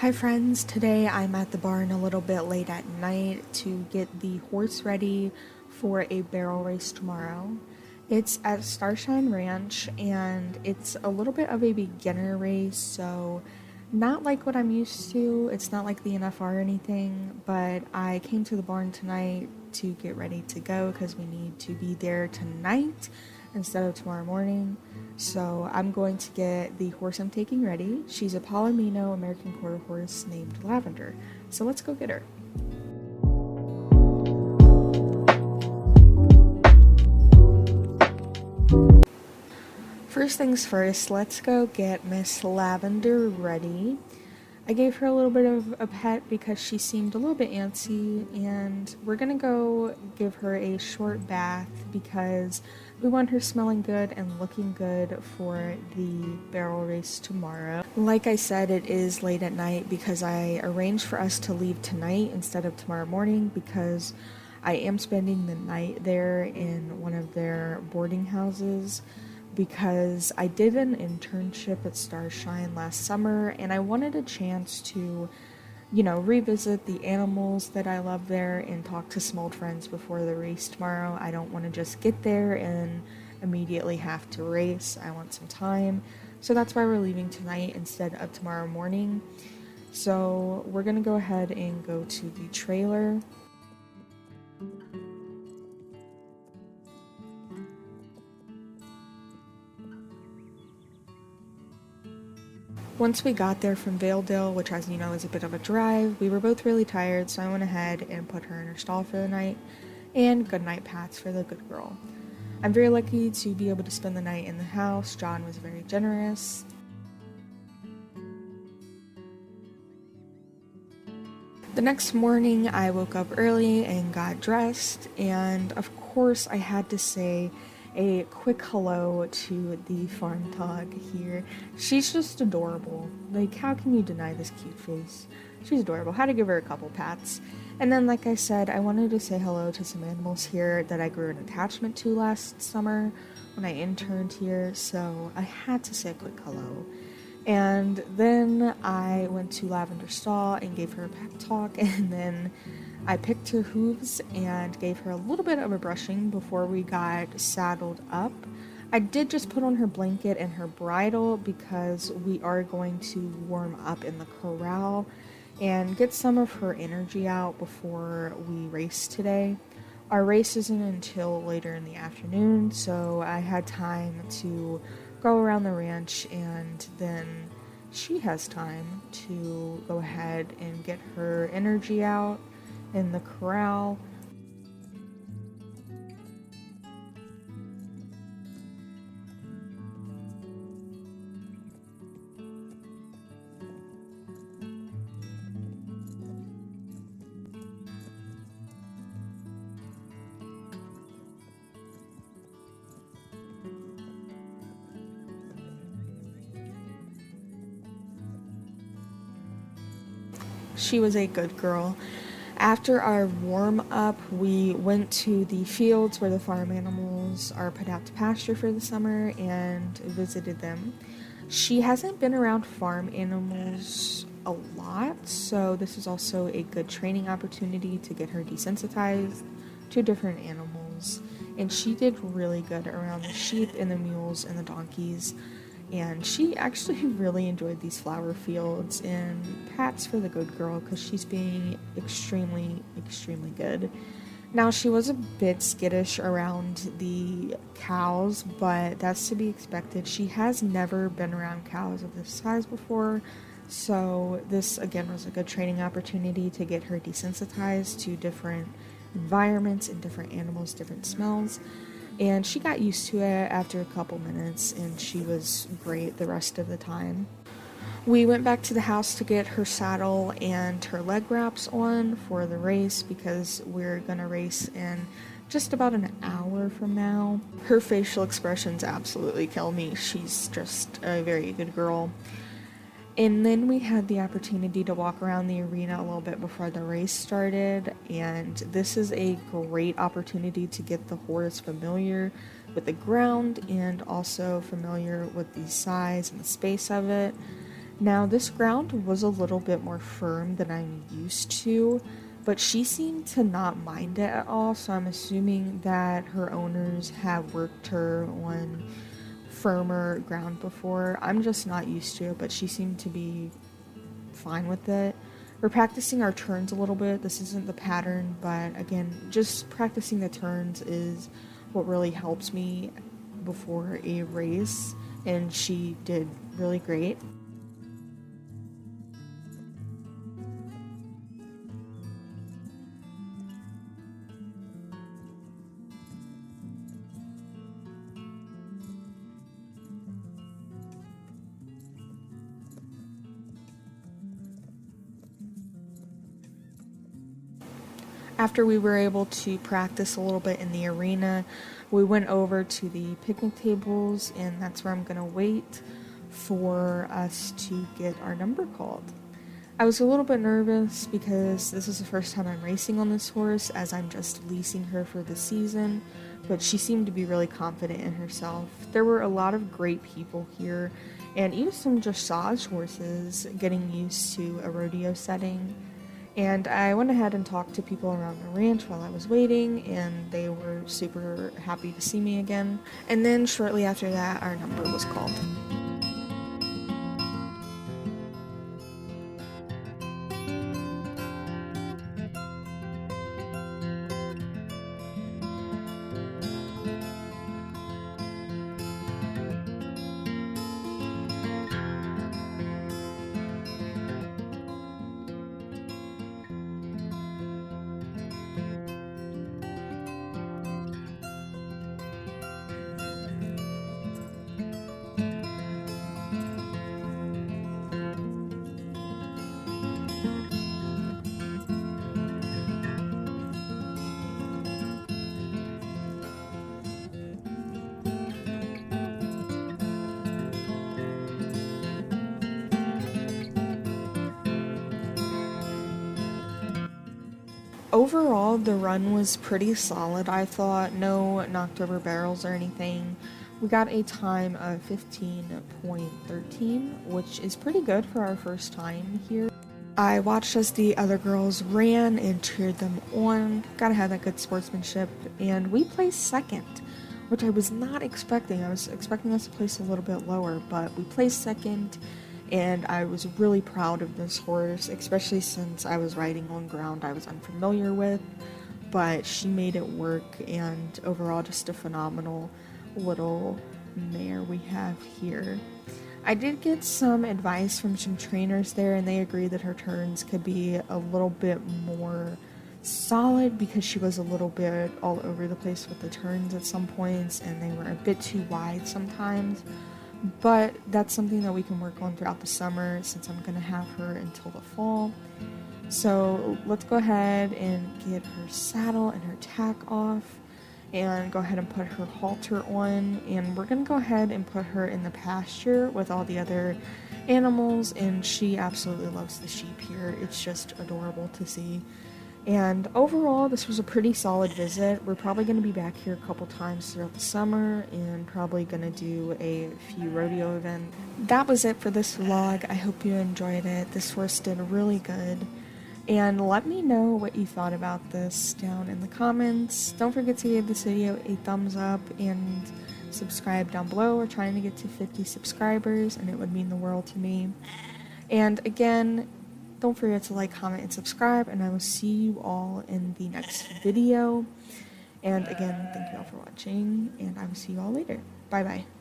Hi friends, today I'm at the barn a little bit late at night to get the horse ready for a barrel race tomorrow. It's at Starshine Ranch and it's a little bit of a beginner race, so not like what I'm used to. It's not like the NFR or anything, but I came to the barn tonight to get ready to go because we need to be there tonight instead of tomorrow morning. So I'm going to get the horse I'm taking ready. She's a Palomino American Quarter horse named Lavender. So let's go get her. First things first, let's go get Miss Lavender ready. I gave her a little bit of a pet because she seemed a little bit antsy, and we're gonna go give her a short bath because we want her smelling good and looking good for the barrel race tomorrow. Like I said, it is late at night because I arranged for us to leave tonight instead of tomorrow morning because I am spending the night there in one of their boarding houses because I did an internship at Starshine last summer and I wanted a chance to, revisit the animals that I love there and talk to some old friends before the race tomorrow. I don't want to just get there and immediately have to race. I want some time. So that's why we're leaving tonight instead of tomorrow morning. So we're going to go ahead and go to the trailer. Once we got there from Valedale, which as you know is a bit of a drive, we were both really tired, so I went ahead and put her in her stall for the night, and good night pats for the good girl. I'm very lucky to be able to spend the night in the house. John was very generous. The next morning, I woke up early and got dressed, and of course I had to say a quick hello to the farm dog here. She's just adorable. Like, how can you deny this cute face? She's adorable. Had to give her a couple pats. And then, like I said, I wanted to say hello to some animals here that I grew an attachment to last summer when I interned here, so I had to say a quick hello. And then I went to Lavender's stall and gave her a pep talk, and then I picked her hooves and gave her a little bit of a brushing before we got saddled up. I did just put on her blanket and her bridle because we are going to warm up in the corral and get some of her energy out before we race today. Our race isn't until later in the afternoon, so I had time to go around the ranch, and then she has time to go ahead and get her energy out in the corral. She was a good girl. After our warm-up, we went to the fields where the farm animals are put out to pasture for the summer and visited them. She hasn't been around farm animals a lot, so this is also a good training opportunity to get her desensitized to different animals. And she did really good around the sheep and the mules and the donkeys. And she actually really enjoyed these flower fields, and pats for the good girl because she's being extremely, extremely good. Now, she was a bit skittish around the cows, but that's to be expected. She has never been around cows of this size before, so this again was a good training opportunity to get her desensitized to different environments and different animals, different smells. And she got used to it after a couple minutes, and she was great the rest of the time. We went back to the house to get her saddle and her leg wraps on for the race because we're gonna race in just about an hour from now. Her facial expressions absolutely kill me. She's just a very good girl. And then we had the opportunity to walk around the arena a little bit before the race started, and this is a great opportunity to get the horse familiar with the ground and also familiar with the size and the space of it. Now, this ground was a little bit more firm than I'm used to, but she seemed to not mind it at all, so I'm assuming that her owners have worked her on firmer ground before. I'm just not used to it, but she seemed to be fine with it. We're practicing our turns a little bit. This isn't the pattern, but again, just practicing the turns is what really helps me before a race, and she did really great. After we were able to practice a little bit in the arena, we went over to the picnic tables, and that's where I'm going to wait for us to get our number called. I was a little bit nervous because this is the first time I'm racing on this horse, as I'm just leasing her for the season, but she seemed to be really confident in herself. There were a lot of great people here, and even some dressage horses getting used to a rodeo setting. And I went ahead and talked to people around the ranch while I was waiting, and they were super happy to see me again. And then shortly after that, our number was called. Overall, the run was pretty solid, I thought. No knocked over barrels or anything. We got a time of 15.13, which is pretty good for our first time here. I watched as the other girls ran and cheered them on. Gotta have that good sportsmanship. And we placed second, which I was not expecting. I was expecting us to place a little bit lower, but we placed second. And I was really proud of this horse, especially since I was riding on ground I was unfamiliar with, but she made it work, and overall just a phenomenal little mare we have here. I did get some advice from some trainers there, and they agreed that her turns could be a little bit more solid because she was a little bit all over the place with the turns at some points, and they were a bit too wide sometimes. But that's something that we can work on throughout the summer, since I'm going to have her until the fall. So let's go ahead and get her saddle and her tack off, and go ahead and put her halter on, and we're going to go ahead and put her in the pasture with all the other animals, and she absolutely loves the sheep here. It's just adorable to see. And overall, this was a pretty solid visit. We're probably going to be back here a couple times throughout the summer, and probably going to do a few rodeo events. That was it for this vlog. I hope you enjoyed it. This horse did really good. And let me know what you thought about this down in the comments. Don't forget to give this video a thumbs up and subscribe down below. We're trying to get to 50 subscribers, and it would mean the world to me. And again, don't forget to like, comment, and subscribe, and I will see you all in the next video. And again, thank you all for watching, and I will see you all later. Bye bye.